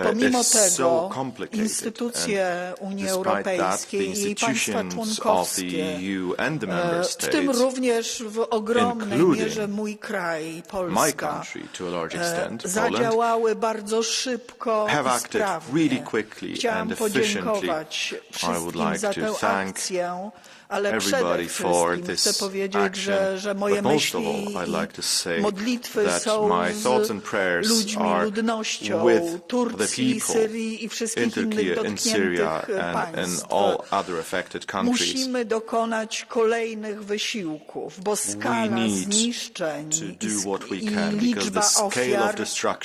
Pomimo tego instytucje Unii Europejskiej i jej państwa członkowskie, w tym również w ogromnej mierze mój kraj, Polska, zadziałały bardzo szybko i sprawnie. Chciałam podziękować wszystkim za tę akcję, ale przede wszystkim chcę powiedzieć, że moje myśli i modlitwy są z ludźmi, ludnością Turcji, Syrii i wszystkich innych dotkniętych państw. Musimy dokonać kolejnych wysiłków, bo skala zniszczeń i liczba ofiar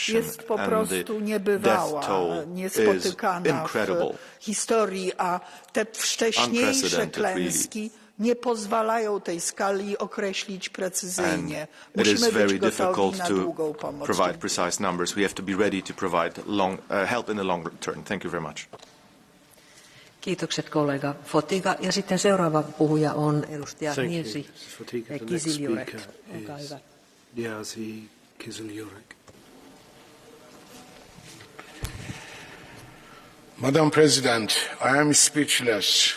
jest po prostu niebywała, niespotykana w historii, a te wcześniejsze klęski nie pozwalają tej skali określić precyzyjnie. Musimy być gotowi na długą pomoc. Provide precise numbers. We have to be ready to provide help in the long term. Thank you very much. Kiitokset kollega Fotyga. Ja sitten seuraava puhuja on edustaja Niesi Kiziliurek. Olkaa hyvä. Madam President, I am speechless.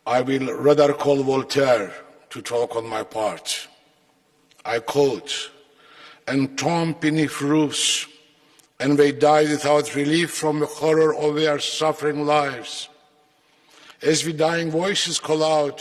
I will rather call Voltaire to talk on my part. I quote, "Entombed beneath roofs, and they die without relief from the horror of their suffering lives. As the dying voices call out,